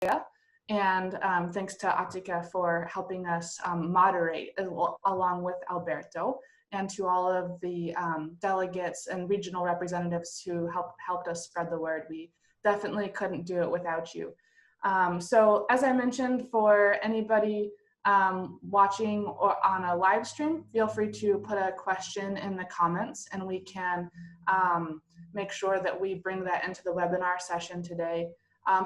And thanks to Atika for helping us moderate along with Alberto, and to all of the delegates and regional representatives who helped us spread the word. We definitely couldn't do it without you. So as I mentioned, for anybody watching or on a live stream, feel free to put a question in the comments, and we can make sure that we bring that into the webinar session today.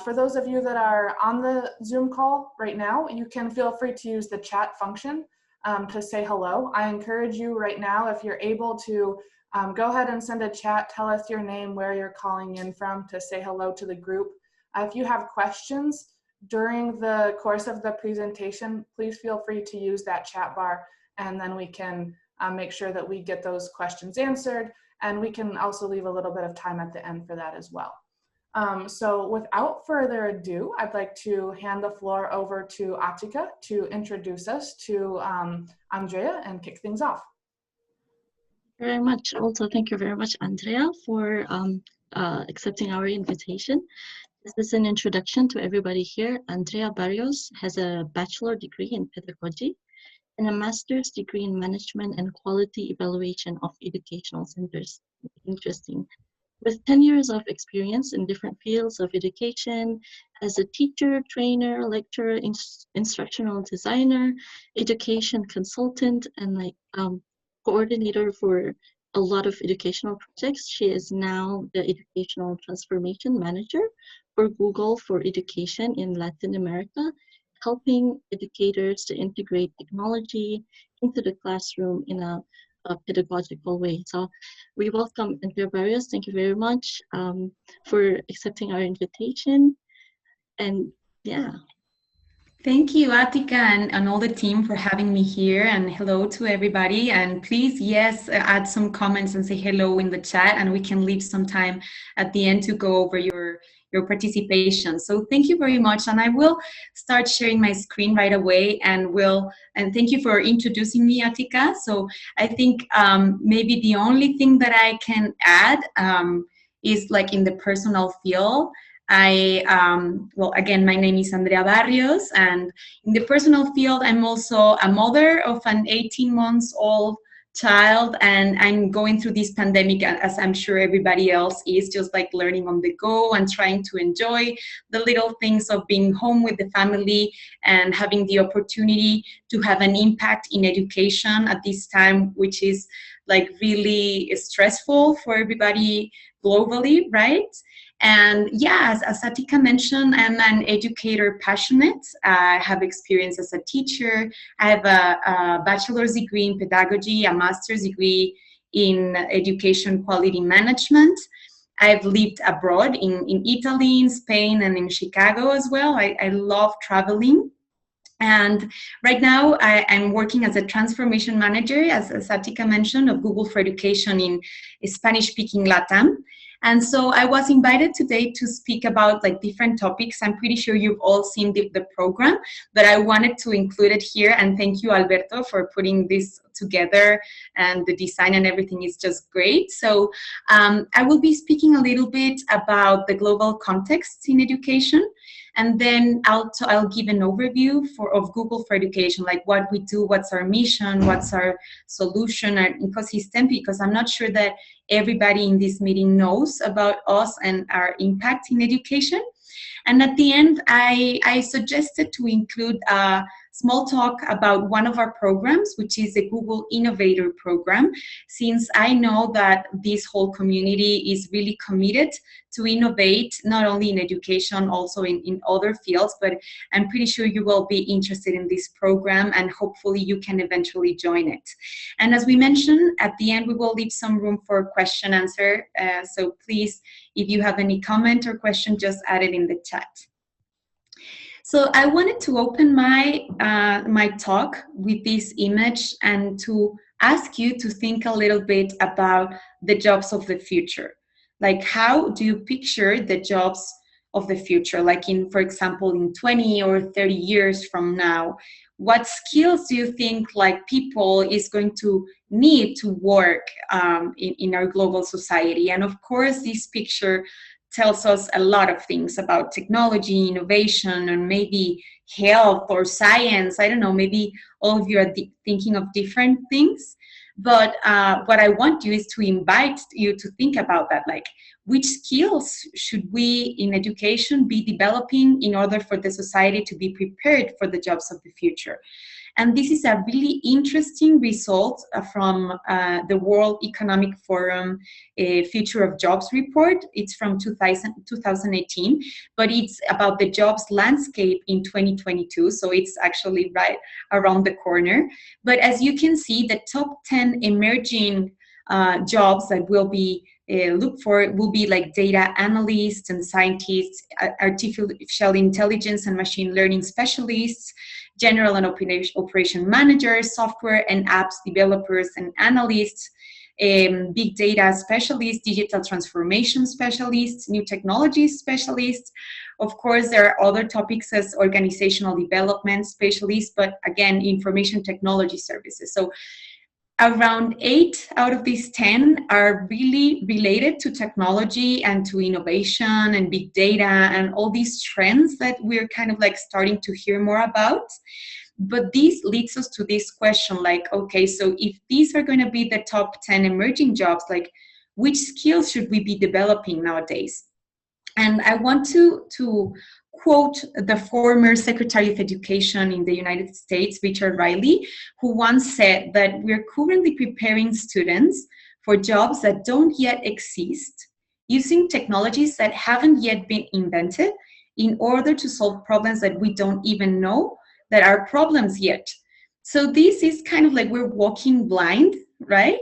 For those of you that are on the Zoom call right now, you can feel free to use the chat function to say hello. I encourage you right now, if you're able to, go ahead and send a chat, tell us your name, where you're calling in from, to say hello to the group. If you have questions during the course of the presentation, please feel free to use that chat bar, and then we can make sure that we get those questions answered, and we can also leave a little bit of time at the end for that as well. So without further ado, I'd like to hand the floor over to Atika to introduce us to Andrea and kick things off. Very much. Also, thank you very much, Andrea, for accepting our invitation. This is an introduction to everybody here. Andrea Barrios has a bachelor degree in pedagogy and a master's degree in management and quality evaluation of educational centers. Interesting. With 10 years of experience in different fields of education as a teacher, trainer, lecturer, instructional designer, education consultant, and coordinator for a lot of educational projects. She is now the educational transformation manager for Google for Education in Latin America, helping educators to integrate technology into the classroom in a pedagogical way. So we welcome Andrea Barrios. Thank you very much for accepting our invitation. And yeah. Thank you, Atika, and all the team for having me here, and hello to everybody. And please, yes, add some comments and say hello in the chat, and we can leave some time at the end to go over your participation. So thank you very much, and I will start sharing my screen right away, and thank you for introducing me, Atika. So I think maybe the only thing that I can add is like in the personal field. Well, again, my name is Andrea Barrios, and in the personal field, I'm also a mother of an 18-month-old child, and I'm going through this pandemic, as I'm sure everybody else is, just like learning on the go and trying to enjoy the little things of being home with the family and having the opportunity to have an impact in education at this time, which is like really stressful for everybody globally, right? And yeah, as Atika mentioned, I'm an educator passionate. I have experience as a teacher. I have a bachelor's degree in pedagogy, a master's degree in education quality management. I've lived abroad in Italy, in Spain, and in Chicago as well. I love traveling. And right now, I'm working as a transformation manager, as Atika mentioned, of Google for Education in Spanish-speaking LATAM. And so I was invited today to speak about like different topics. I'm pretty sure you've all seen the program, but I wanted to include it here. And thank you, Alberto, for putting this together, and the design and everything is just great. So I will be speaking a little bit about the global context in education. And then I'll give an overview of Google for Education, like what we do, what's our mission, what's our solution, our ecosystem, because I'm not sure that everybody in this meeting knows about us and our impact in education. And at the end, I suggested to include a small talk about one of our programs, which is the Google Innovator Program, since I know that this whole community is really committed to innovate, not only in education, also in other fields, but I'm pretty sure you will be interested in this program, and hopefully you can eventually join it. And as we mentioned, at the end, we will leave some room for question answer. So please, if you have any comment or question, just add it in the chat. So I wanted to open my my talk with this image and to ask you to think a little bit about the jobs of the future. Like, how do you picture the jobs of the future? Like for example, in 20 or 30 years from now, what skills do you think like people is going to need to work in our global society? And of course, this picture tells us a lot of things about technology, innovation, and maybe health or science. I don't know, maybe all of you are thinking of different things. But what I want you is to invite you to think about that, like which skills should we in education be developing in order for the society to be prepared for the jobs of the future. And this is a really interesting result from the World Economic Forum Future of Jobs report. It's from 2018, but it's about the jobs landscape in 2022. So it's actually right around the corner. But as you can see, the top 10 emerging jobs that will be look for will be like data analysts and scientists, artificial intelligence and machine learning specialists, general and operation managers, software and apps developers and analysts, big data specialists, digital transformation specialists, new technologies specialists. Of course, there are other topics as organizational development specialists, but again, information technology services. So around 8 out of these 10 are really related to technology and to innovation and big data and all these trends that we're kind of like starting to hear more about. But this leads us to this question, like, okay, so if these are going to be the top 10 emerging jobs, like which skills should we be developing nowadays? And I want to quote the former Secretary of Education in the United States, Richard Riley, who once said that we're currently preparing students for jobs that don't yet exist, using technologies that haven't yet been invented in order to solve problems that we don't even know that are problems yet. So this is kind of like we're walking blind, right?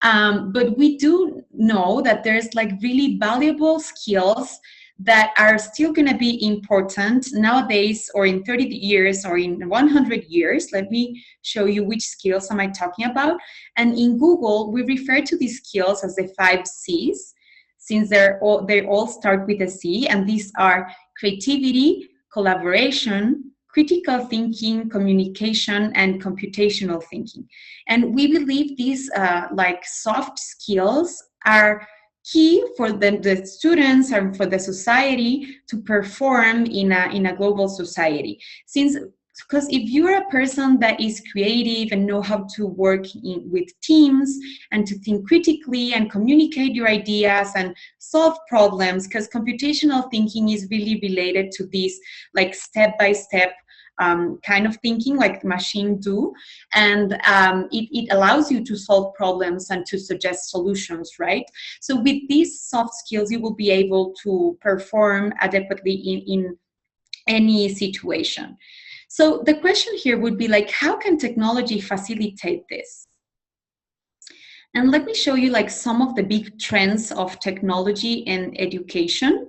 But we do know that there's like really valuable skills that are still going to be important nowadays, or in 30 years, or in 100 years. Let me show you which skills am I talking about. And in Google, we refer to these skills as the 5 C's, since they all start with a C, and these are creativity, collaboration, critical thinking, communication, and computational thinking. And we believe these like soft skills are key for the students and for the society to perform in a global society. Because if you're a person that is creative and know how to work with teams and to think critically and communicate your ideas and solve problems, because computational thinking is really related to this like step-by-step kind of thinking like the machine do, and it allows you to solve problems and to suggest solutions, right? So with these soft skills, you will be able to perform adequately in any situation. So the question here would be like, how can technology facilitate this? And let me show you like some of the big trends of technology in education.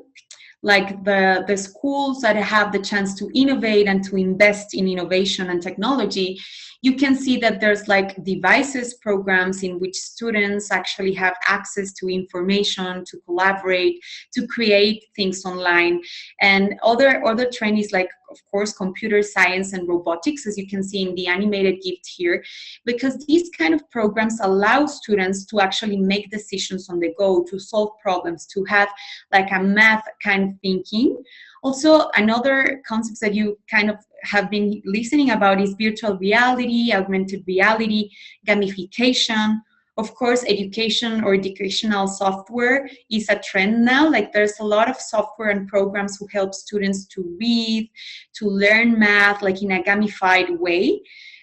Like the schools that have the chance to innovate and to invest in innovation and technology, you can see that there's like devices programs in which students actually have access to information, to collaborate, to create things online. And other trend is like, of course, computer science and robotics, as you can see in the animated gift here, because these kind of programs allow students to actually make decisions on the go, to solve problems, to have like a math kind of thinking. Also, another concept that you kind of have been listening about is virtual reality, augmented reality, gamification. Of course, education or educational software is a trend now. Like there's a lot of software and programs who help students to read, to learn math, like in a gamified way.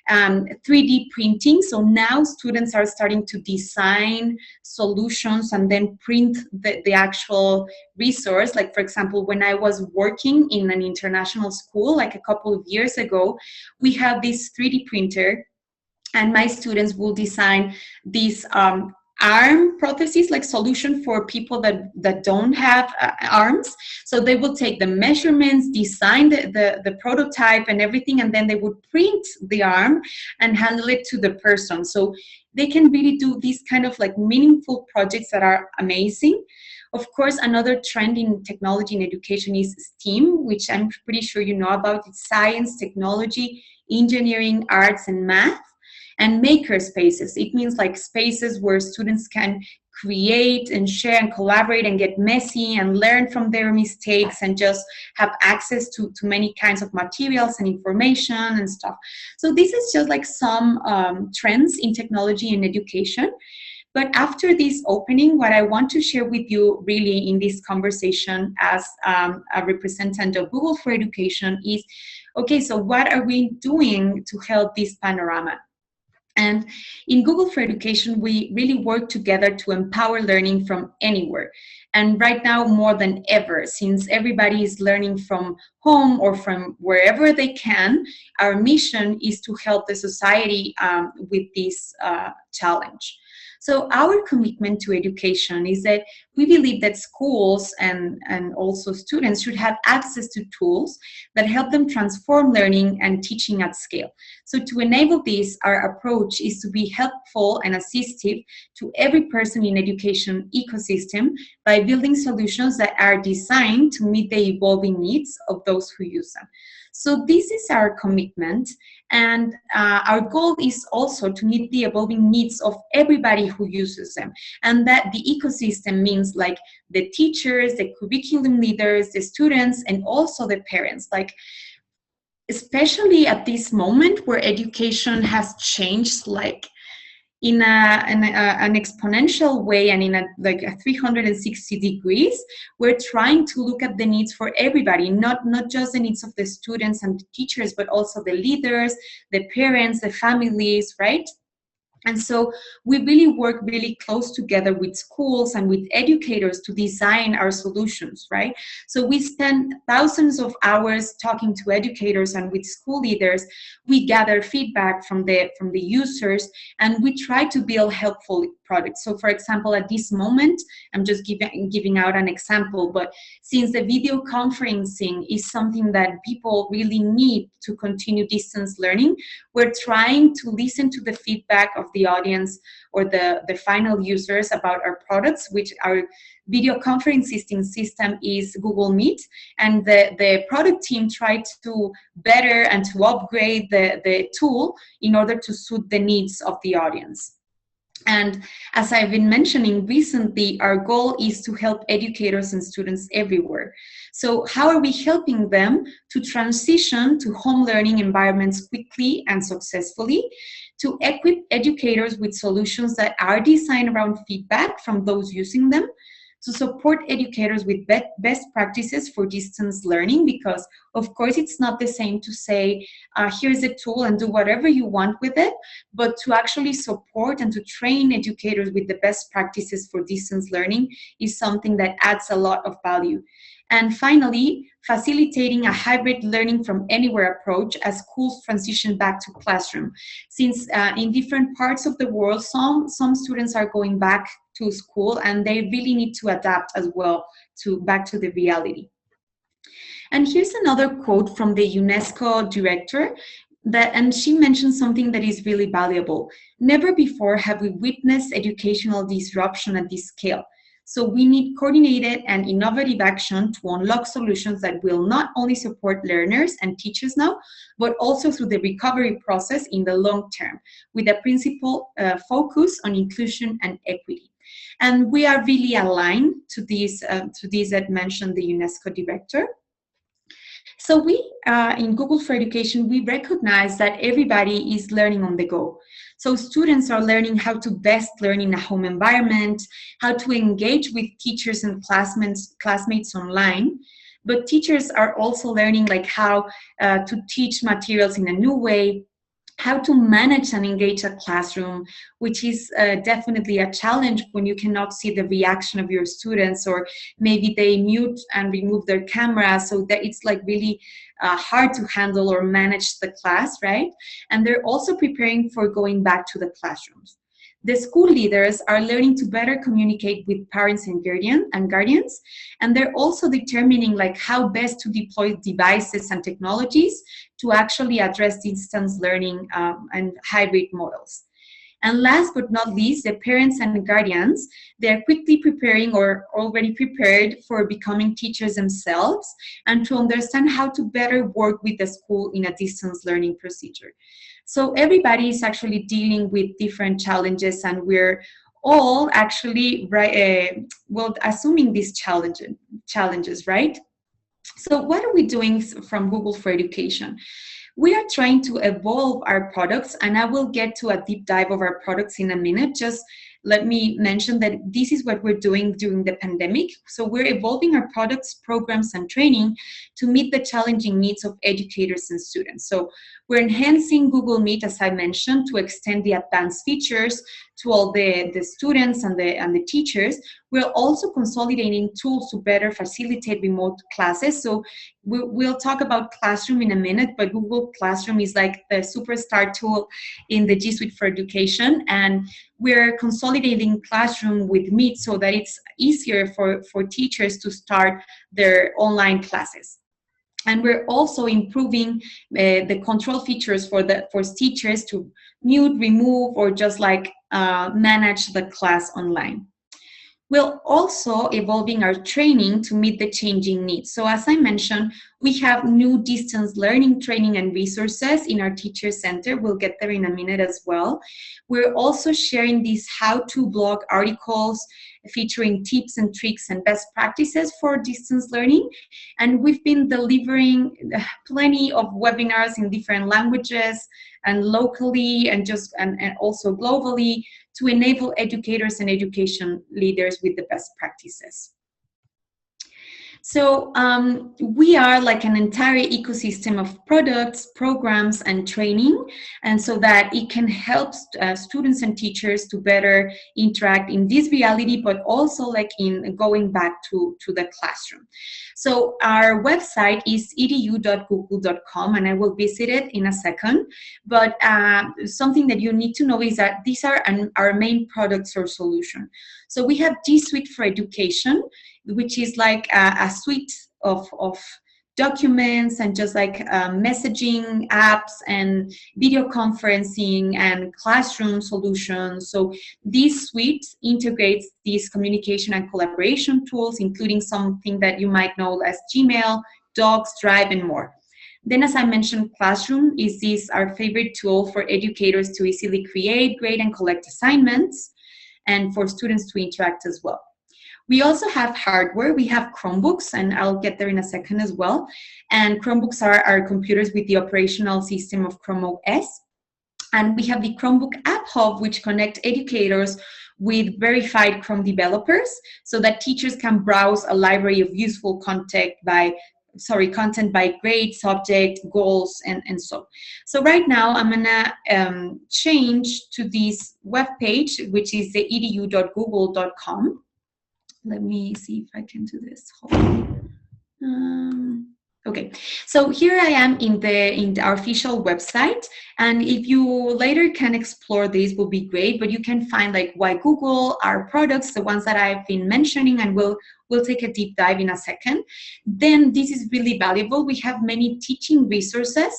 3D printing. So now students are starting to design solutions and then print the actual resource. Like, for example, when I was working in an international school, like a couple of years ago, we had this 3D printer, and my students will design these arm prostheses, like solution for people that don't have arms. So they will take the measurements, design the prototype and everything, and then they would print the arm and handle it to the person. So they can really do these kind of like meaningful projects that are amazing. Of course, another trend in technology and education is STEAM, which I'm pretty sure you know about. It's science, technology, engineering, arts, and math. And maker spaces, it means like spaces where students can create and share and collaborate and get messy and learn from their mistakes and just have access to many kinds of materials and information and stuff. So this is just like some trends in technology and education. But after this opening, what I want to share with you really in this conversation as a representative of Google for Education is, okay, so what are we doing to help this panorama? And in Google for Education, we really work together to empower learning from anywhere. And right now, more than ever, since everybody is learning from home or from wherever they can, our mission is to help the society with this challenge. So our commitment to education is that we believe that schools and also students should have access to tools that help them transform learning and teaching at scale. So to enable this, our approach is to be helpful and assistive to every person in education ecosystem by building solutions that are designed to meet the evolving needs of those who use them. So this is our commitment, and our goal is also to meet the evolving needs of everybody who uses them, and that the ecosystem means like the teachers, the curriculum leaders, the students, and also the parents. Like, especially at this moment where education has changed like in an exponential way and in a 360 degrees, we're trying to look at the needs for everybody, not just the needs of the students and the teachers, but also the leaders, the parents, the families, right? And so we really work really close together with schools and with educators to design our solutions, right? So we spend thousands of hours talking to educators and with school leaders. We gather feedback from the users, and we try to build helpful products. So for example, at this moment, I'm just giving out an example, but since the video conferencing is something that people really need to continue distance learning, we're trying to listen to the feedback of the audience or the final users about our products, which our video conferencing system is Google Meet, and the product team tried to better and to upgrade the tool in order to suit the needs of the audience. And as I've been mentioning recently, our goal is to help educators and students everywhere. So how are we helping them to transition to home learning environments quickly and successfully, to equip educators with solutions that are designed around feedback from those using them, to support educators with best practices for distance learning, because of course it's not the same to say, here's a tool and do whatever you want with it, but to actually support and to train educators with the best practices for distance learning is something that adds a lot of value. And finally, facilitating a hybrid learning from anywhere approach as schools transition back to classroom. Since in different parts of the world, some students are going back to school and they really need to adapt as well back to the reality. And here's another quote from the UNESCO director, and she mentioned something that is really valuable. Never before have we witnessed educational disruption at this scale. So we need coordinated and innovative action to unlock solutions that will not only support learners and teachers now, but also through the recovery process in the long term, with a principal focus on inclusion and equity. And we are really aligned to these that mentioned the UNESCO director. So we, in Google for Education, we recognize that everybody is learning on the go. So students are learning how to best learn in a home environment, how to engage with teachers and classmates online. But teachers are also learning like how to teach materials in a new way, how to manage and engage a classroom, which is definitely a challenge when you cannot see the reaction of your students, or maybe they mute and remove their camera, so that it's like really hard to handle or manage the class, right? And they're also preparing for going back to the classrooms. The school leaders are learning to better communicate with parents and guardians, and they're also determining like how best to deploy devices and technologies to actually address distance learning and hybrid models. And last but not least, the parents and guardians, they're quickly preparing or already prepared for becoming teachers themselves and to understand how to better work with the school in a distance learning procedure. So everybody is actually dealing with different challenges, and we're all actually, right, well, assuming these challenges, right? So what are we doing from Google for Education? We are trying to evolve our products, and I will get to a deep dive of our products in a minute. Just let me mention that this is what we're doing during the pandemic. So we're evolving our products, programs, and training to meet the challenging needs of educators and students. So we're enhancing Google Meet, as I mentioned, to extend the advanced features to all the students and the teachers. We're also consolidating tools to better facilitate remote classes. So we'll talk about Classroom in a minute, but Google Classroom is like the superstar tool in the G Suite for Education. And we're consolidating Classroom with Meet so that it's easier for teachers to start their online classes. And we're also improving the control features for teachers to mute, remove, or just like manage the class online. We're also evolving our training to meet the changing needs. So as I mentioned, we have new distance learning training and resources in our Teacher Center. We'll get there in a minute as well. We're also sharing these how-to blog articles featuring tips and tricks and best practices for distance learning. And we've been delivering plenty of webinars in different languages and locally and also globally to enable educators and education leaders with the best practices. So we are like an entire ecosystem of products, programs, and training, and so that it can help students and teachers to better interact in this reality, but also like in going back to the classroom. So our website is edu.google.com, and I will visit it in a second. But something that you need to know is that these are our main products or solution. So we have G Suite for Education, which is like a suite of documents and just like messaging apps and video conferencing and classroom solutions. So this suite integrates these communication and collaboration tools, including something that you might know as Gmail, Docs, Drive, and more. Then, as I mentioned, Classroom is our favorite tool for educators to easily create, grade, and collect assignments, and for students to interact as well. We also have hardware. We have Chromebooks, and I'll get there in a second as well. And Chromebooks are our computers with the operational system of Chrome OS. And we have the Chromebook App Hub, which connects educators with verified Chrome developers so that teachers can browse a library of useful content by grade, subject, goals, and so. So right now, I'm gonna change to this web page, which is the edu.google.com. Let me see if I can do this. Okay, so here I am in our official website, and if you later can explore this, will be great. But you can find like why Google, our products, the ones that I've been mentioning, and we'll take a deep dive in a second. Then this is really valuable. We have many teaching resources,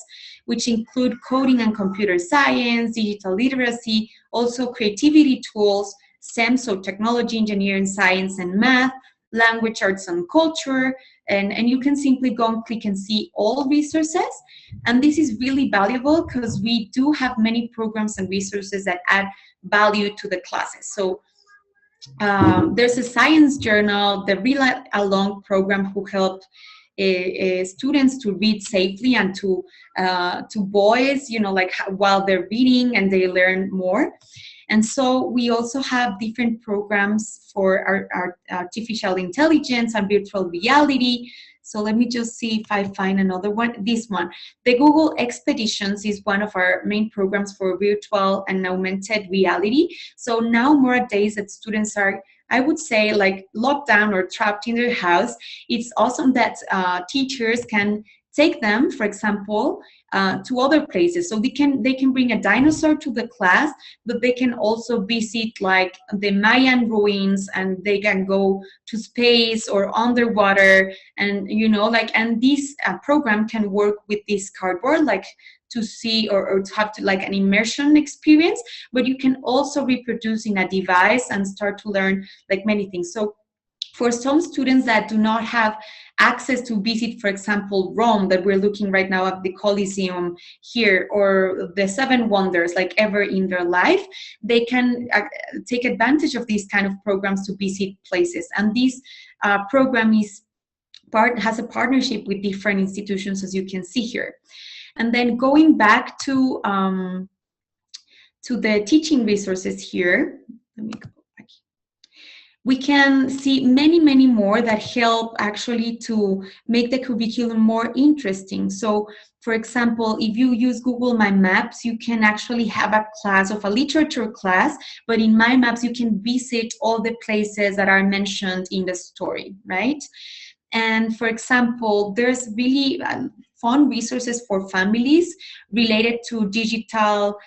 which include coding and computer science, digital literacy, also creativity tools, STEM, so technology, engineering, science, and math, language, arts, and culture, and you can simply go and click and see all resources. And this is really valuable because we do have many programs and resources that add value to the classes. So there's a science journal, the Read Along program, who help students to read safely and to voice, like while they're reading, and they learn more. And so we also have different programs for our artificial intelligence and virtual reality. So let me just see if I find another one. This one, the Google Expeditions, is one of our main programs for virtual and augmented reality. So now nowadays that students are, I would say, like locked down or trapped in their house, it's awesome that teachers can take them, for example, to other places. So they can bring a dinosaur to the class, but they can also visit like the Mayan ruins, and they can go to space or underwater, and and this program can work with this cardboard, like to see or to have like an immersion experience, but you can also reproduce in a device and start to learn like many things. So For some students that do not have access to visit, for example, Rome, that we're looking right now at the Colosseum here, or the Seven Wonders, like ever in their life, they can take advantage of these kind of programs to visit places. And this program has a partnership with different institutions, as you can see here. And then going back to the teaching resources here, let me go back. We can see many, many more that help actually to make the curriculum more interesting. So, for example, if you use Google My Maps, you can actually have a class of a literature class, but in My Maps, you can visit all the places that are mentioned in the story, right? And for example, there's really fun resources for families related to digital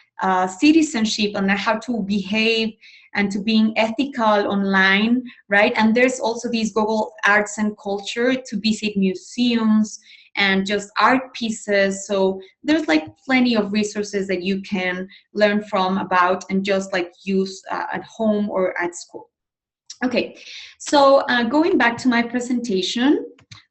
citizenship and how to behave and to being ethical online, right? And there's also these Google Arts and Culture to visit museums and just art pieces. So there's like plenty of resources that you can learn from about and just like use at home or at school. Okay, so going back to my presentation,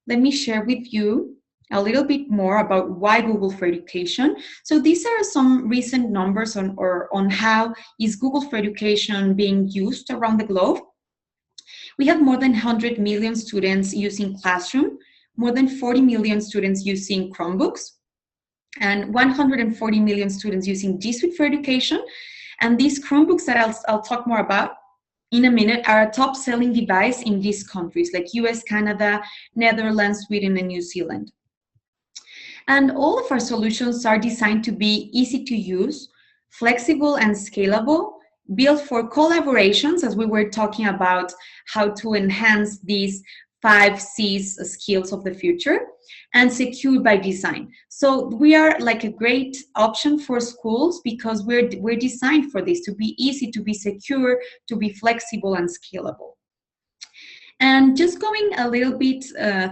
let me share with you a little bit more about why Google for Education. So these are some recent numbers on how is Google for Education being used around the globe. We have more than 100 million students using Classroom, more than 40 million students using Chromebooks, and 140 million students using G Suite for Education. And these Chromebooks that I'll talk more about in a minute are a top-selling device in these countries like US, Canada, Netherlands, Sweden, and New Zealand. And all of our solutions are designed to be easy to use, flexible and scalable, built for collaborations, as we were talking about how to enhance these 5 C's skills of the future, and secure by design. So we are like a great option for schools because we're designed for this, to be easy, to be secure, to be flexible and scalable. And just going a little bit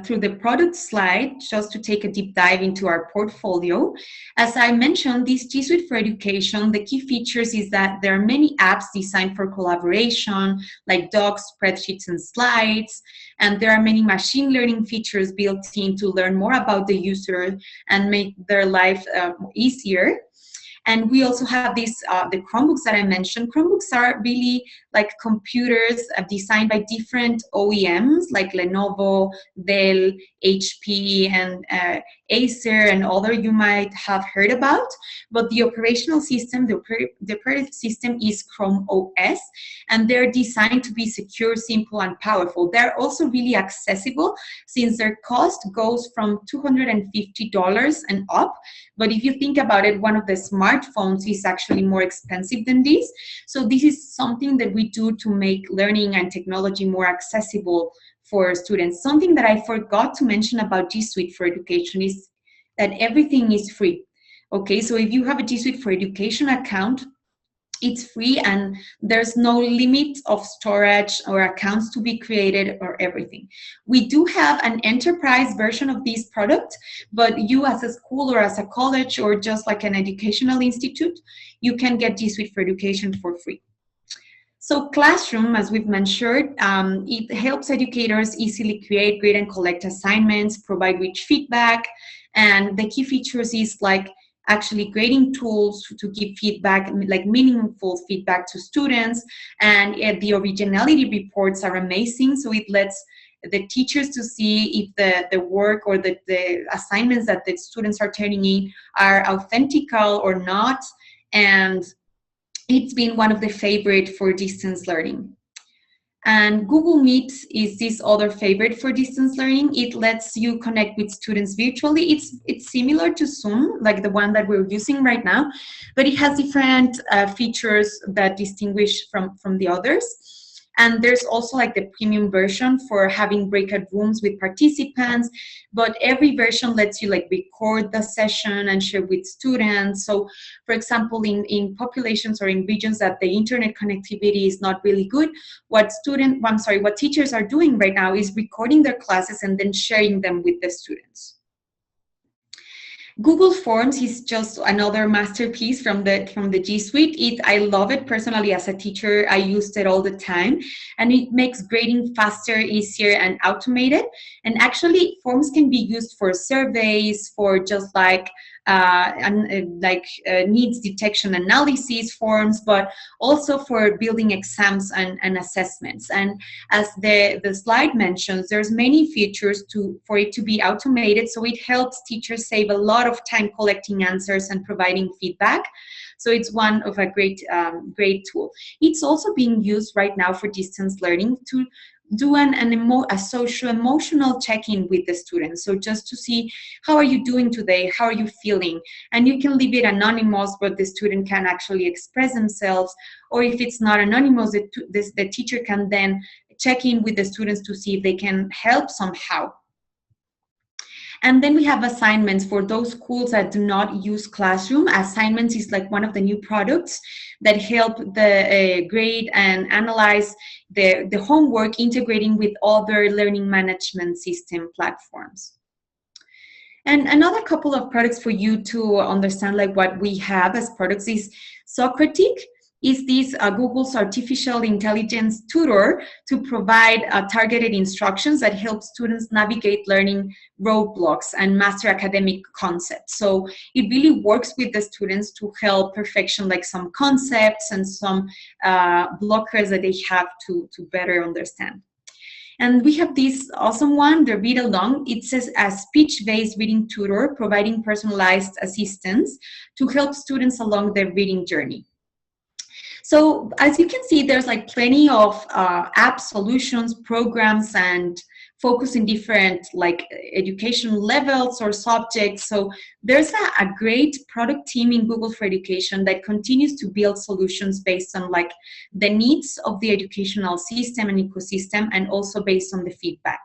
through the product slide, just to take a deep dive into our portfolio. As I mentioned, this G Suite for Education, the key features is that there are many apps designed for collaboration, like docs, spreadsheets, and slides. And there are many machine learning features built in to learn more about the user and make their life easier. And we also have these, the Chromebooks that I mentioned. Chromebooks are really like computers designed by different OEMs like Lenovo, Dell, HP, and Acer, and other you might have heard about. But the operational system, the operating system is Chrome OS, and they're designed to be secure, simple, and powerful. They're also really accessible since their cost goes from $250 and up. But if you think about it, one of the smartphones is actually more expensive than this. So this is something that we do to make learning and technology more accessible for students. Something that I forgot to mention about G Suite for Education is that everything is free. Okay, so if you have a G Suite for Education account, it's free and there's no limit of storage or accounts to be created or everything. We do have an enterprise version of this product, but you as a school or as a college or just like an educational institute, you can get G Suite for Education for free. So Classroom, as we've mentioned, it helps educators easily create, grade, and collect assignments, provide rich feedback, and the key features is like actually grading tools to give feedback, like meaningful feedback to students, and the originality reports are amazing, so it lets the teachers to see if the work or the assignments that the students are turning in are authentical or not, and it's been one of the favorite for distance learning. And Google Meet is this other favorite for distance learning. It lets you connect with students virtually. It's similar to Zoom, like the one that we're using right now, but it has different features that distinguish from the others. And there's also like the premium version for having breakout rooms with participants, but every version lets you like record the session and share with students. So for example, in populations or in regions that the internet connectivity is not really good, what teachers are doing right now is recording their classes and then sharing them with the students. Google Forms is just another masterpiece from the G Suite. I love it personally as a teacher. I used it all the time, and it makes grading faster, easier, and automated. And actually, forms can be used for surveys, for just like needs detection analysis forms, but also for building exams and assessments. And as the slide mentions, there's many features for it to be automated, so it helps teachers save a lot of time collecting answers and providing feedback. So it's one of a great tool. It's also being used right now for distance learning to do a social emotional check-in with the students. So just to see, how are you doing today? How are you feeling? And you can leave it anonymous, but the student can actually express themselves. Or if it's not anonymous, the teacher can then check in with the students to see if they can help somehow. And then we have assignments for those schools that do not use Classroom. Assignments is like one of the new products that help the grade and analyze the homework, integrating with other learning management system platforms. And another couple of products for you to understand like what we have as products is Socratic. Is this Google's artificial intelligence tutor to provide targeted instructions that help students navigate learning roadblocks and master academic concepts. So it really works with the students to help perfection like some concepts and some blockers that they have to better understand. And we have this awesome one, the Read Along. It says a speech-based reading tutor providing personalized assistance to help students along their reading journey. So as you can see, there's like plenty of app solutions, programs, and focus in different like education levels or subjects. So there's a great product team in Google for Education that continues to build solutions based on like the needs of the educational system and ecosystem, and also based on the feedback.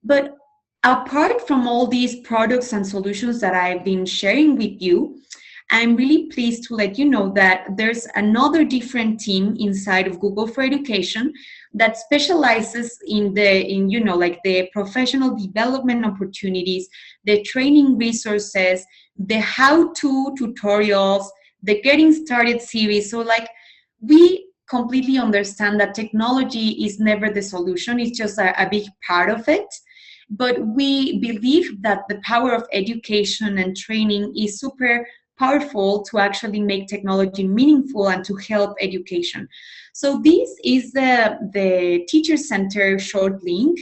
But apart from all these products and solutions that I've been sharing with you, I'm really pleased to let you know that there's another different team inside of Google for Education that specializes in the professional development opportunities, the training resources, the how-to tutorials, the Getting Started series. So like we completely understand that technology is never the solution, it's just a big part of it. But we believe that the power of education and training is super powerful to actually make technology meaningful and to help education. So this is the Teacher Center short link,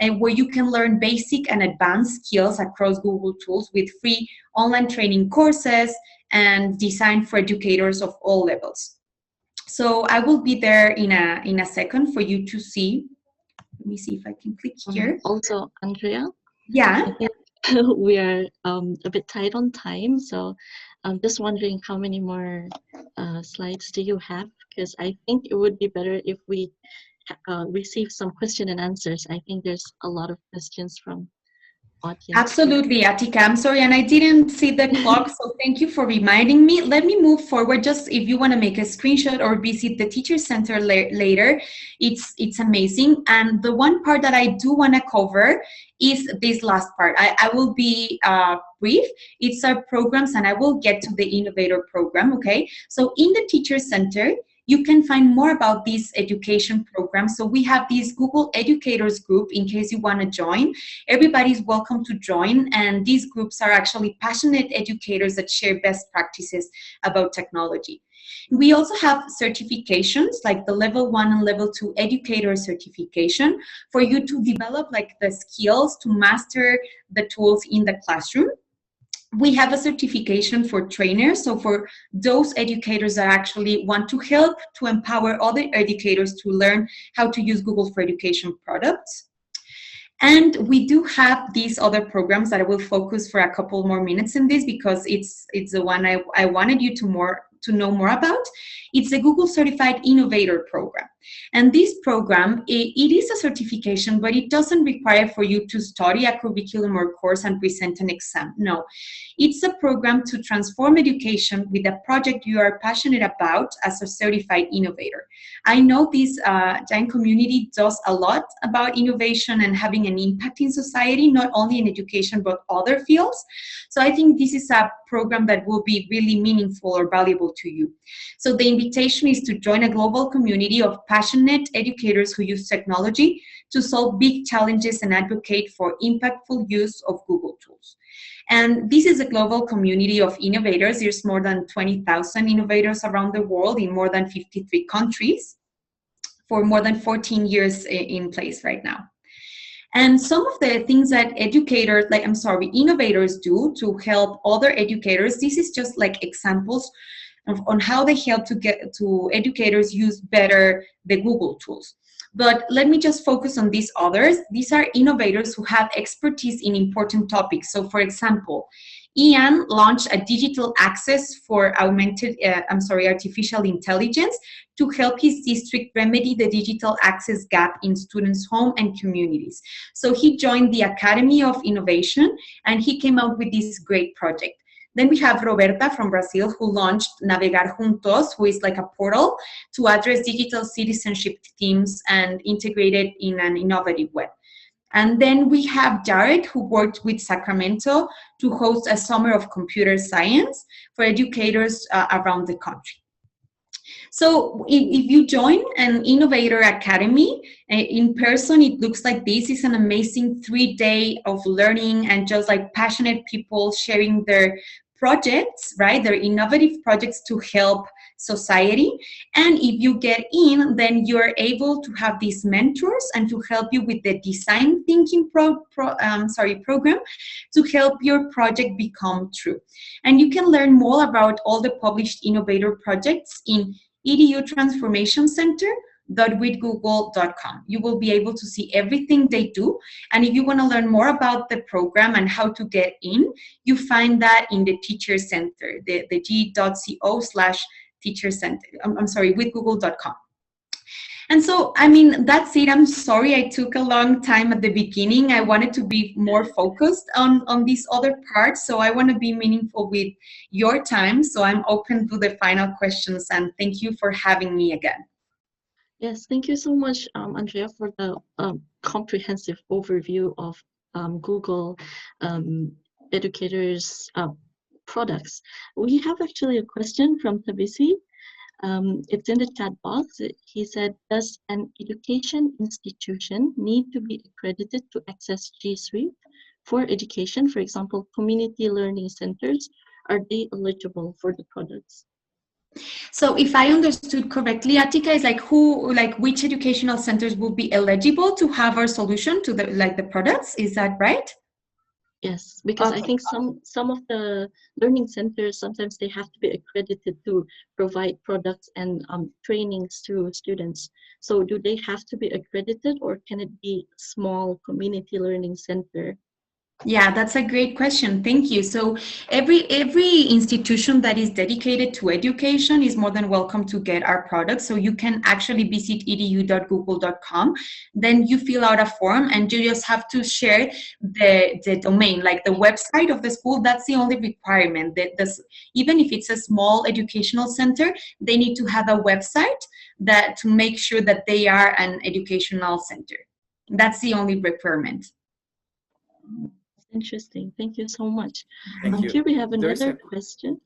and where you can learn basic and advanced skills across Google tools with free online training courses and designed for educators of all levels. So I will be there in a second for you to see. Let me see if I can click here. Also, Andrea? Yeah. I think we are a bit tight on time, so I'm just wondering how many more slides do you have? Because I think it would be better if we receive some question and answers. I think there's a lot of questions from audience. Absolutely, Atika. I'm sorry, and I didn't see the clock, so thank you for reminding me. Let me move forward. Just if you want to make a screenshot or visit the Teacher Center later, it's amazing. And the one part that I do want to cover is this last part. I will be brief. It's our programs, and I will get to the Innovator program, okay? So in the Teacher Center, you can find more about this education program. So we have this Google Educators group in case you want to join. Everybody's welcome to join, and these groups are actually passionate educators that share best practices about technology. We also have certifications like the level 1 and level 2 educator certification for you to develop like the skills to master the tools in the classroom. We have a certification for trainers, so for those educators that actually want to help to empower other educators to learn how to use Google for Education products. And we do have these other programs that I will focus for a couple more minutes in this, because it's the one I wanted you to to know more about, it's the Google Certified Innovator Program. And this program, it is a certification, but it doesn't require for you to study a curriculum or course and present an exam. No, it's a program to transform education with a project you are passionate about as a certified innovator. I know this giant community does a lot about innovation and having an impact in society, not only in education, but other fields. So I think this is a program that will be really meaningful or valuable to you. So the invitation is to join a global community of passionate educators who use technology to solve big challenges and advocate for impactful use of Google tools. And this is a global community of innovators. There's more than 20,000 innovators around the world in more than 53 countries for more than 14 years in place right now. And some of the things that innovators do to help other educators, this is just like examples on how they help to educators use better the Google tools. But let me just focus on these others. These are innovators who have expertise in important topics. So for example, Ian launched a digital access for artificial intelligence to help his district remedy the digital access gap in students' home and communities. So he joined the Academy of Innovation and he came out with this great project. Then we have Roberta from Brazil, who launched Navegar Juntos, who is like a portal to address digital citizenship themes and integrate it in an innovative way. And then we have Jared, who worked with Sacramento to host a summer of computer science for educators around the country. So if you join an Innovator Academy in person, it looks like this. Is an amazing 3-day of learning and just like passionate people sharing their projects, right? Their innovative projects to help society. And if you get in, then you're able to have these mentors and to help you with the design thinking program to help your project become true. And you can learn more about all the published innovator projects in edutransformationcenter.withgoogle.com. You will be able to see everything they do. And if you want to learn more about the program and how to get in, you find that in the Teacher Center, the g.co/Teacher Center. withgoogle.com. And so, I mean, that's it. I'm sorry I took a long time at the beginning. I wanted to be more focused on these other parts. So I want to be meaningful with your time. So I'm open to the final questions. And thank you for having me again. Yes, thank you so much, Andrea, for the comprehensive overview of Google educators' products. We have actually a question from Tabisi. It's in the chat box. He said, does an education institution need to be accredited to access G Suite for education? For example, community learning centers, are they eligible for the products? So if I understood correctly, Atika is which educational centers will be eligible to have our solution to the products? Is that right? Yes, because Okay. I think some of the learning centers, sometimes they have to be accredited to provide products and trainings to students. So do they have to be accredited, or can it be small community learning center? Yeah, that's a great question. Thank you. So every institution that is dedicated to education is more than welcome to get our products. So you can actually visit edu.google.com. Then you fill out a form and you just have to share the domain, like the website of the school. That's the only requirement. Even if it's a small educational center, they need to have a website to make sure that they are an educational center. That's the only requirement. Interesting. Thank you so much. Thank you. Here we have another question.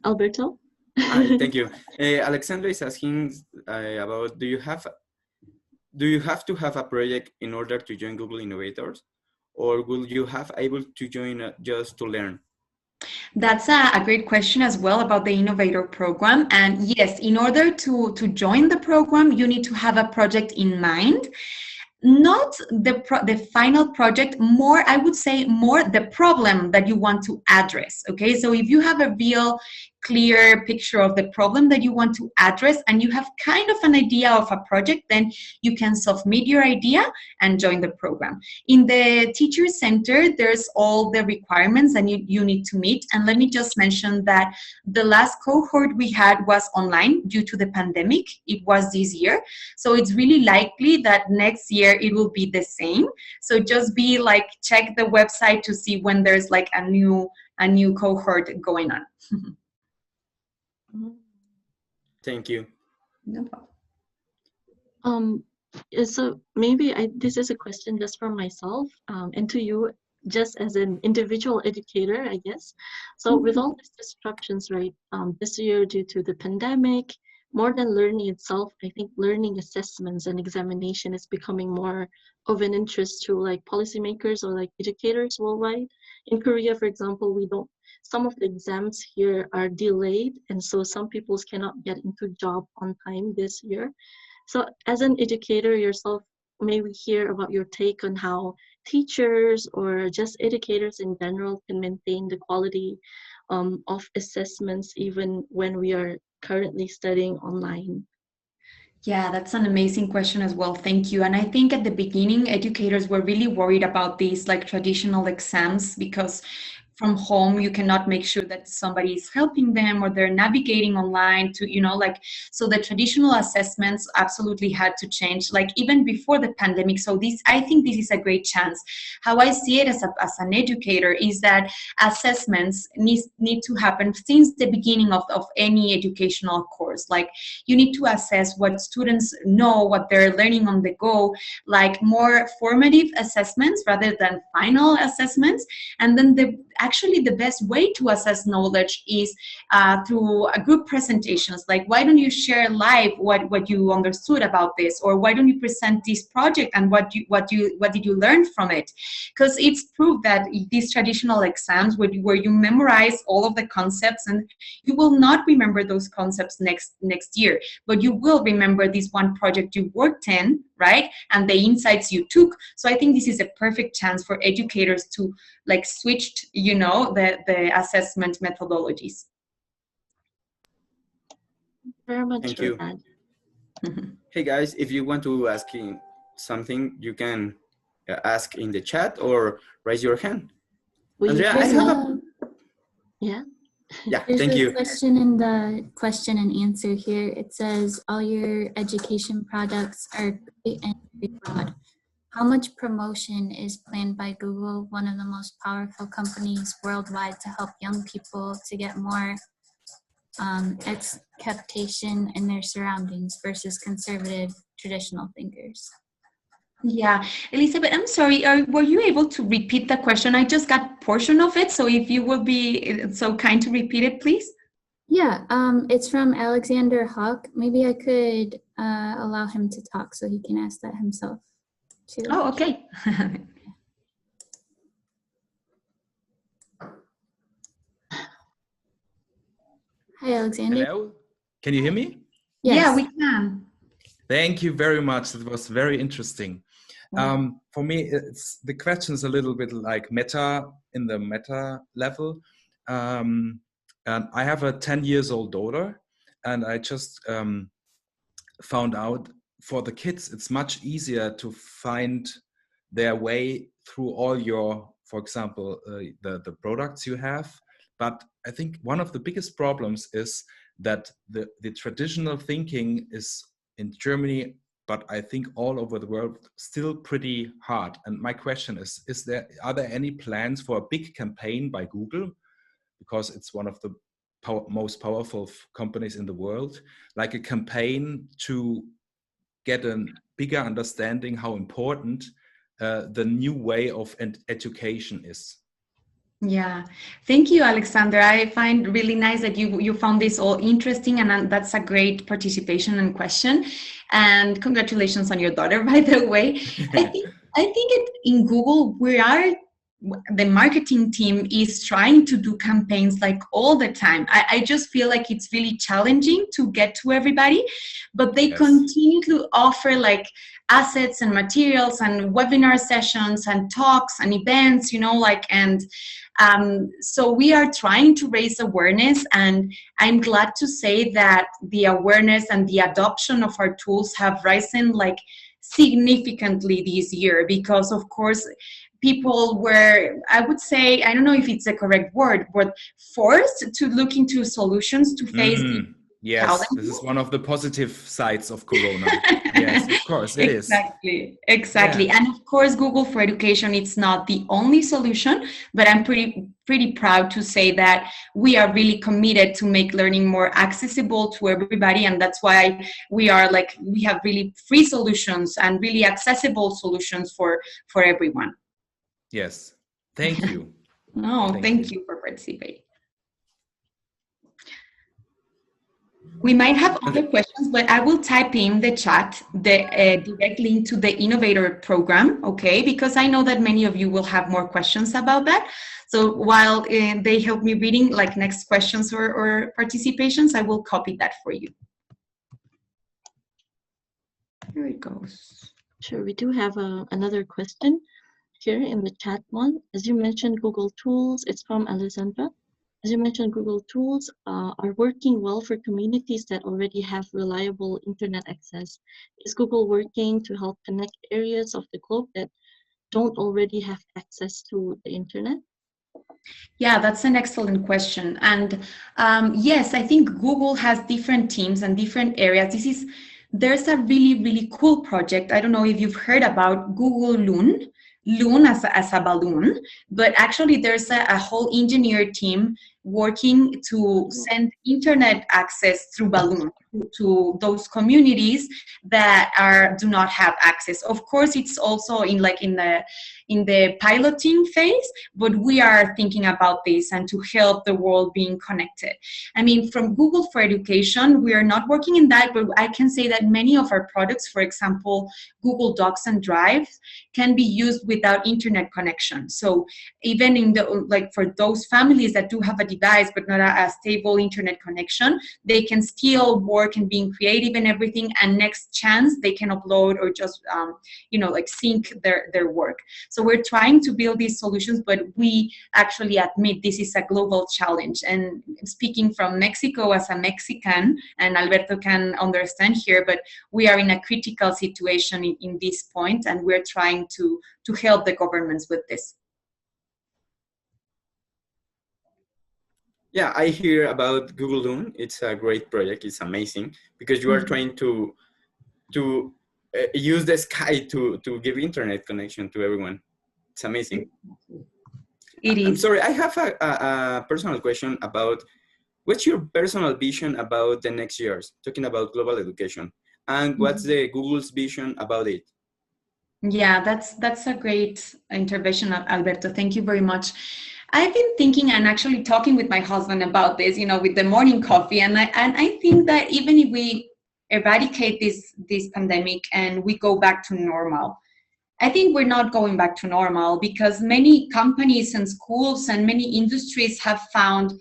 Alberto? Thank you. Alexandra is asking about, do you have to have a project in order to join Google Innovators, or will you have able to join just to learn? That's a great question as well about the Innovator program. And yes, in order to join the program, you need to have a project in mind. Not the final project, I would say more the problem that you want to address, okay? So if you have a real clear picture of the problem that you want to address, and you have kind of an idea of a project, then you can submit your idea and join the program. In the Teacher Center, there's all the requirements that you need to meet. And let me just mention that the last cohort we had was online due to the pandemic. It was this year. So it's really likely that next year it will be the same. So just be like, check the website to see when there's like a new cohort going on. Thank you. No problem. So maybe this is a question just for myself and to you, just as an individual educator, I guess. So with all these disruptions, right, this year due to the pandemic, more than learning itself, I think learning assessments and examination is becoming more of an interest to like policymakers or like educators worldwide. In Korea, for example, some of the exams here are delayed, and so some people cannot get into job on time this year. So as an educator yourself, may we hear about your take on how teachers or just educators in general can maintain the quality of assessments even when we are currently studying online? Yeah, that's an amazing question as well. Thank you. And I think at the beginning, educators were really worried about these like traditional exams, because from home you cannot make sure that somebody is helping them or they're navigating online to, so the traditional assessments absolutely had to change, like even before the pandemic. So I think this is a great chance. How I see it as an educator is that assessments need to happen since the beginning of any educational course. Like you need to assess what students know, what they're learning on the go, like more formative assessments rather than final assessments. And then actually the best way to assess knowledge is through group presentations. Like, why don't you share live what you understood about this, or why don't you present this project and what did you learn from it? Because it's proved that these traditional exams where you memorize all of the concepts, and you will not remember those concepts next year, but you will remember this one project you worked in, right? And the insights you took. So I think this is a perfect chance for educators to like switch, the assessment methodologies. Very much. Thank you. Hey guys, if you want to ask something, you can ask in the chat or raise your hand. Andrea, I have Yeah. Yeah, There's thank you. There's a question in the question and answer here. It says, all your education products are great and very broad. How much promotion is planned by Google, one of the most powerful companies worldwide, to help young people to get more acceptation in their surroundings versus conservative traditional thinkers? Yeah, Elizabeth, I'm sorry. Were you able to repeat the question? I just got a portion of it. So if you would be so kind to repeat it, please. Yeah, it's from Alexander Hawk. Maybe I could allow him to talk so he can ask that himself too. Oh, okay. Hi, Alexander. Hello, can you hear me? Yes. Yeah, we can. Thank you very much. It was very interesting. For me, the question is a little bit like in the meta level. And I have a 10 years old daughter, and I just found out for the kids, it's much easier to find their way through all your, for example, the products you have. But I think one of the biggest problems is that the traditional thinking is in Germany, but I think all over the world, still pretty hard. And my question is are there any plans for a big campaign by Google? Because it's one of the most powerful companies in the world, like a campaign to get a bigger understanding how important the new way of education is. Yeah, thank you, Alexander. I find really nice that you found this all interesting, and that's a great participation and question. And congratulations on your daughter, by the way. I think in Google the marketing team is trying to do campaigns like all the time. I just feel like it's really challenging to get to everybody, but they continue to offer like assets and materials and webinar sessions and talks and events, So we are trying to raise awareness, and I'm glad to say that the awareness and the adoption of our tools have risen like significantly this year, because of course people were, I would say, I don't know if it's the correct word, but forced to look into solutions to face Yes, challenges. this is one of the positive sides of Corona. Yes, of course it is. Exactly. Yeah. And of course, Google for Education, it's not the only solution, but I'm pretty proud to say that we are really committed to make learning more accessible to everybody. And that's why we are like, we have really free solutions and really accessible solutions for everyone. Yes. Thank you. No, thank you for participating. We might have other questions, but I will type in the chat the direct link to the Innovator program, okay? Because I know that many of you will have more questions about that. So while they help me reading like next questions or participations, I will copy that for you. Here it goes. Sure, we do have another question here in the chat one. As you mentioned, Google Tools, it's from Alessandra. As you mentioned, Google Tools are working well for communities that already have reliable internet access. Is Google working to help connect areas of the globe that don't already have access to the internet? Yeah, that's an excellent question. And yes, I think Google has different teams and different areas. There's a really, really cool project. I don't know if you've heard about Google Loon as a balloon, but actually there's a whole engineer team working to send internet access through balloon to those communities that do not have access. Of course, it's also in the piloting phase, but we are thinking about this and to help the world being connected. I mean, from Google for Education, we are not working in that, but I can say that many of our products, for example, Google Docs and Drive, can be used without internet connection. So even in for those families that do have a device but not a stable internet connection, they can still work and being creative and everything, and next chance they can upload or just sync their work. So we're trying to build these solutions, but we actually admit this is a global challenge. And speaking from Mexico as a Mexican, and Alberto can understand here, but we are in a critical situation in this point, and we're trying to help the governments with this. Yeah, I hear about Google Loon. It's a great project. It's amazing because you are trying to use the sky to give internet connection to everyone. It's amazing. It is. I'm sorry, I have a personal question about what's your personal vision about the next years, talking about global education, and what's the Google's vision about it? Yeah, that's a great intervention, Alberto. Thank you very much. I've been thinking and actually talking with my husband about this, with the morning coffee, and I think that even if we eradicate this pandemic and we go back to normal, I think we're not going back to normal because many companies and schools and many industries have found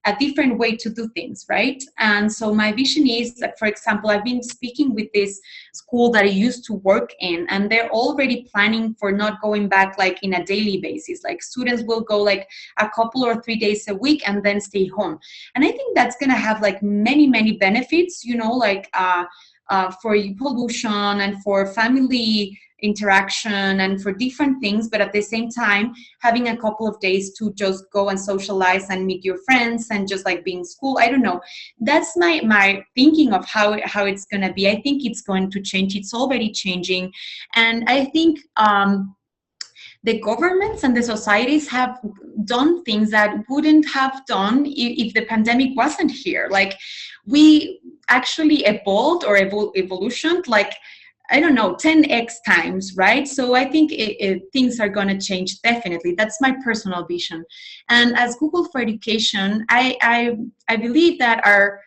a different way to do things, right? And so my vision is that, for example, I've been speaking with this school that I used to work in, and they're already planning for not going back like in a daily basis. Like students will go like a couple or 3 days a week and then stay home. And I think that's gonna have like many, many benefits, for pollution and for family interaction and for different things, but at the same time having a couple of days to just go and socialize and meet your friends and just like being in school. I don't know, that's my thinking of how it's going to be. I think it's going to change. It's already changing, and I think the governments and the societies have done things that wouldn't have done if the pandemic wasn't here. Like we actually evolved or evolution like, I don't know, 10x times, right? So I think things are going to change, definitely. That's my personal vision. And as Google for Education, I believe that our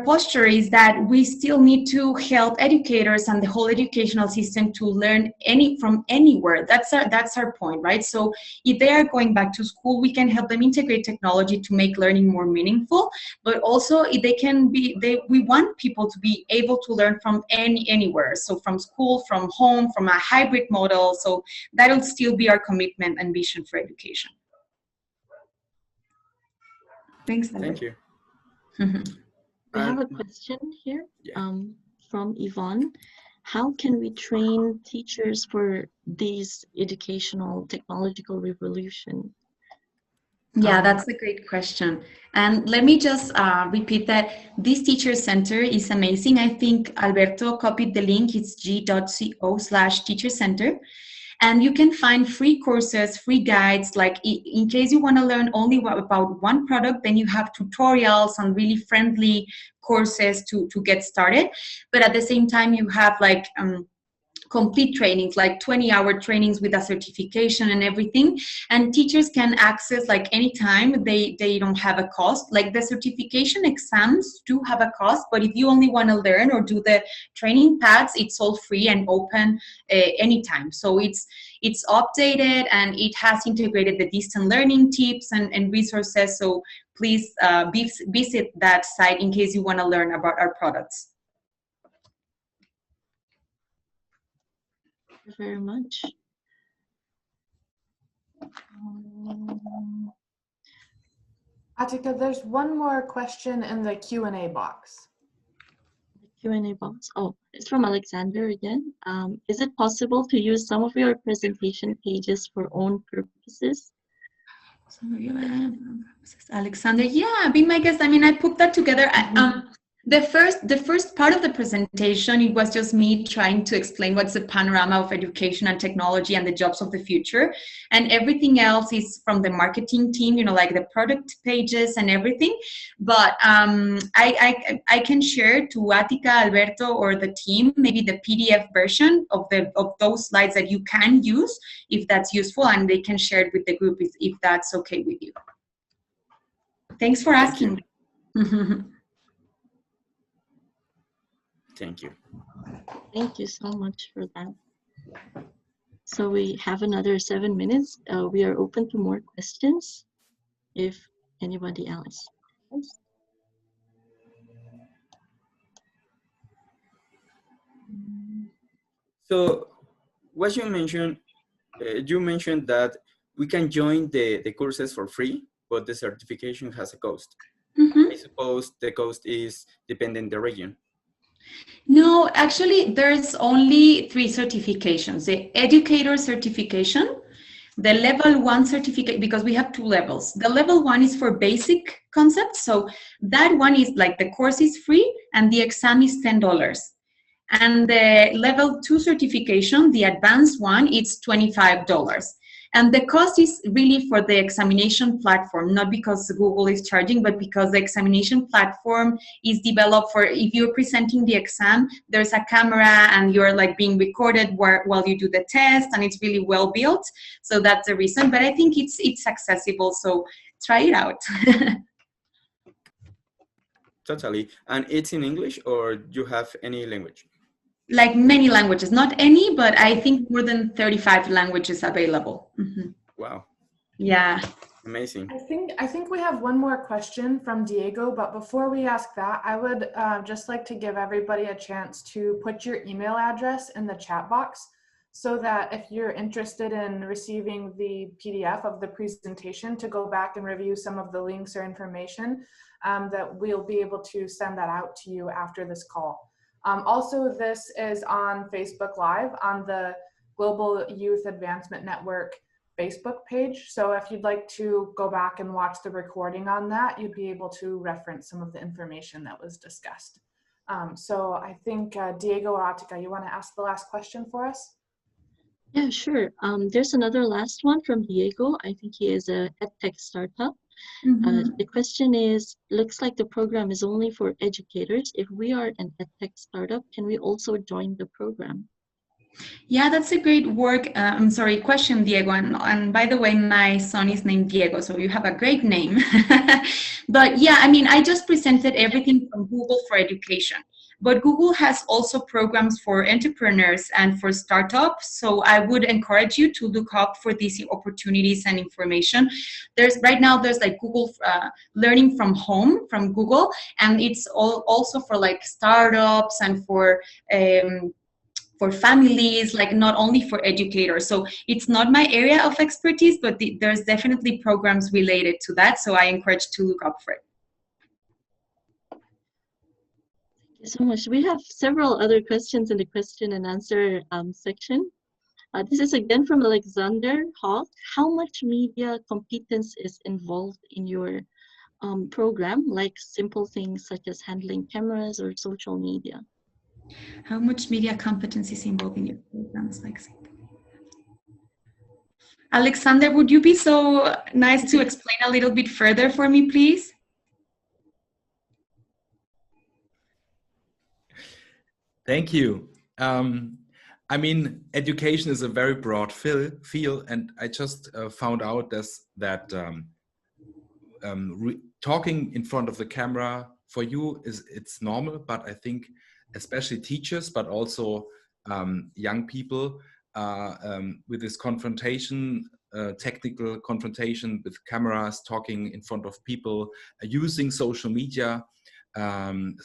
posture is that we still need to help educators and the whole educational system to learn from anywhere. That's our point, right? So if they are going back to school, we can help them integrate technology to make learning more meaningful. But also, if we want people to be able to learn from anywhere. So from school, from home, from a hybrid model. So that'll still be our commitment and vision for education. Thanks. Thank you. We have a question here from Yvonne. How can we train teachers for these educational technological revolution? Yeah, that's a great question. And let me just repeat that this teacher center is amazing. I think Alberto copied the link. It's g.co/teacher center. And you can find free courses, free guides, like in case you want to learn only about one product, then you have tutorials and really friendly courses to get started. But at the same time, you have like complete trainings, like 20-hour trainings with a certification and everything. And teachers can access like anytime. They don't have a cost. Like the certification exams do have a cost, but if you only want to learn or do the training paths, it's all free and open anytime. So it's updated and it has integrated the distant learning tips and resources. So please visit that site in case you want to learn about our products. Thank you very much. Atika, there's one more question in the Q&A box. The Q&A box. Oh, it's from Alexander again. Is it possible to use some of your presentation pages for own purposes? Alexander, yeah, be my guest. I mean, I put that together. The first part of the presentation, it was just me trying to explain what's the panorama of education and technology and the jobs of the future. And everything else is from the marketing team, you know, like the product pages and everything. But I can share to Atika, Alberto, or the team, maybe the PDF version of those slides that you can use if that's useful, and they can share it with the group if that's okay with you. Thanks for asking. Thank you. Thank you so much for that. So we have another 7 minutes. We are open to more questions if anybody else has. So what you mentioned that we can join the courses for free, but the certification has a cost. I suppose the cost is dependent on the region. No, actually, there's only 3 certifications. The educator certification, the level 1 certificate, because we have 2 levels. The level 1 is for basic concepts. So that one is like the course is free and the exam is $10. And the level 2 certification, the advanced one, it's $25. And the cost is really for the examination platform, not because Google is charging, but because the examination platform is developed for if you're presenting the exam, there's a camera and you're like being recorded while you do the test, and it's really well built. So that's the reason. But I think it's accessible, so try it out. Totally. And it's in English, or you have any language? Like many languages, not any, but I think more than 35 languages available. Wow. Yeah. Amazing. I think we have one more question from Diego, but before we ask that, I would just like to give everybody a chance to put your email address in the chat box so that if you're interested in receiving the PDF of the presentation to go back and review some of the links or information, that we'll be able to send that out to you after this call. Also, this is on Facebook Live on the Global Youth Advancement Network Facebook page. So if you'd like to go back and watch the recording on that, you'd be able to reference some of the information that was discussed. So I think Diego or Atika, you want to ask the last question for us? Yeah, sure. There's another last one from Diego. I think he is a EdTech startup. The question is, looks like the program is only for educators. If we are an EdTech startup, can we also join the program? Yeah, that's a great question, Diego. And by the way, my son is named Diego, so you have a great name. But yeah, I mean, I just presented everything from Google for education. But Google has also programs for entrepreneurs and for startups. So I would encourage you to look up for these opportunities and information. Right now there's like Google Learning from Home from Google, and it's also for like startups and for families, like not only for educators. So it's not my area of expertise, but there's definitely programs related to that. So I encourage to look up for it. Thank you so much. We have several other questions in the question and answer section. This is again from Alexander Hall. How much media competence is involved in your program, like simple things such as handling cameras or social media? How much media competence is involved in your programs? Alexander, would you be so nice to explain a little bit further for me, please? Thank you. I mean, education is a very broad field, and I just found out that talking in front of the camera for you it's normal, but I think especially teachers, but also young people with this confrontation, technical confrontation with cameras, talking in front of people, using social media,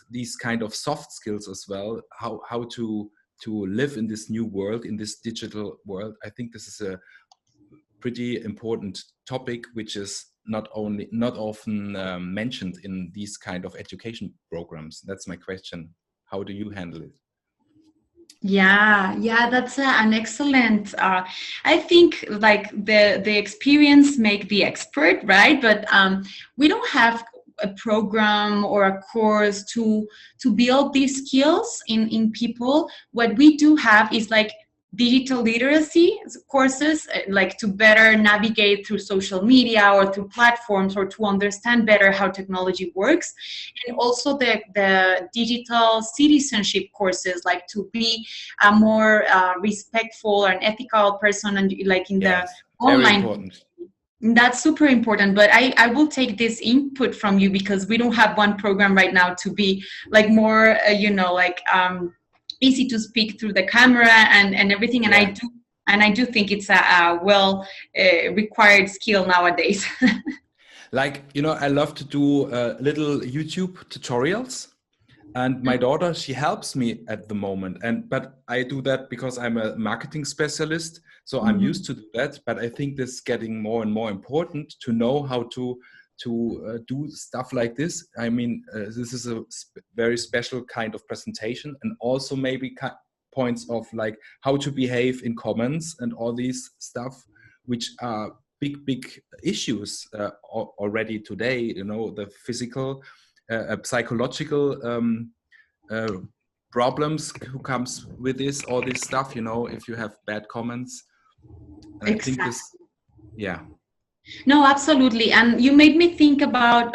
these kind of soft skills as well, how to live in this new world, in this digital world. I think this is a pretty important topic, which is not often mentioned in these kind of education programs. That's my question. How do you handle it? Yeah, that's an excellent. I think like the experience make the expert, right? But we don't have a program or a course to build these skills in people. What we do have is like digital literacy courses, like to better navigate through social media or through platforms, or to understand better how technology works. And also the digital citizenship courses, like to be a more respectful and ethical person, and like in the online. Very important. That's super important, but I will take this input from you, because we don't have one program right now to be like more, easy to speak through the camera and everything. And I do think it's a well required skill nowadays. Like, I love to do little YouTube tutorials, and my daughter, she helps me at the moment. But I do that because I'm a marketing specialist, so I'm used to that. But I think this is getting more and more important to know how to do stuff like this. I mean, this is a very special kind of presentation, and also maybe points of like how to behave in comments and all these stuff, which are big issues already today. The physical, psychological problems who comes with this, all this stuff. If you have bad comments, Exactly. I think this, yeah. No, absolutely. And you made me think about,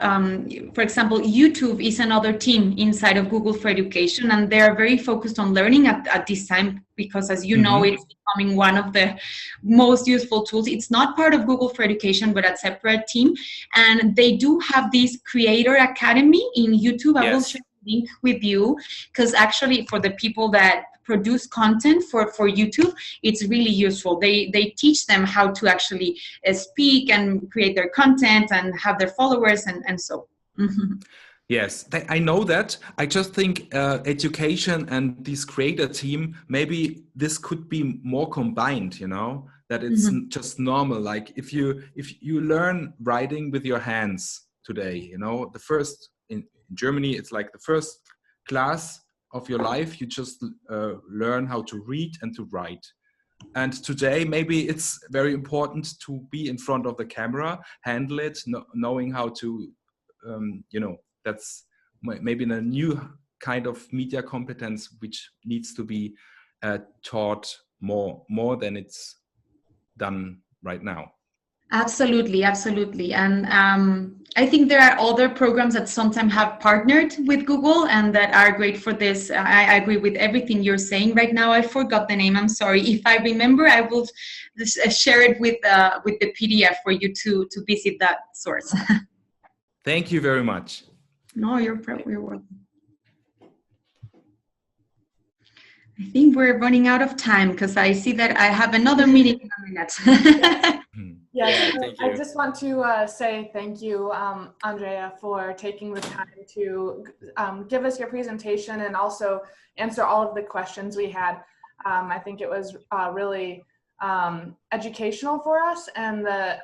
for example, YouTube is another team inside of Google for Education, and they're very focused on learning at this time, because as you know, it's becoming one of the most useful tools. It's not part of Google for Education, but a separate team. And they do have this Creator Academy in YouTube. I will share the link with you, because actually for the people that produce content for YouTube, it's really useful. They teach them how to actually speak and create their content and have their followers and so. Yes, I know that. I just think education and this creator team, maybe this could be more combined, that it's just normal. Like if you learn writing with your hands today, the first in Germany, it's like the first class of your life, you just learn how to read and to write. And today, maybe it's very important to be in front of the camera, handle it, knowing how to, that's maybe a new kind of media competence, which needs to be taught more than it's done right now. Absolutely. And I think there are other programs that sometimes have partnered with Google and that are great for this. I agree with everything you're saying right now. I forgot the name. I'm sorry. If I remember, I will share it with the PDF for you to visit that source. Thank you very much. No, you're welcome. I think we're running out of time, because I see that I have another meeting in a minute. Yes, I just want to say thank you, Andrea, for taking the time to give us your presentation and also answer all of the questions we had. I think it was really educational for us. And the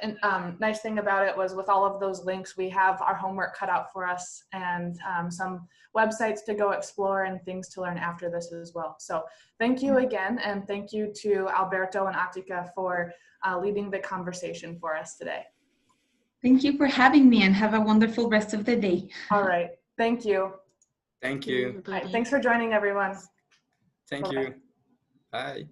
nice thing about it was with all of those links, we have our homework cut out for us and some websites to go explore and things to learn after this as well. So thank you again. And thank you to Alberto and Atika for leading the conversation for us today. Thank you for having me and have a wonderful rest of the day. All right. Thank you. Thank you. Everybody. Thanks for joining, everyone. Thank Bye. you. Bye.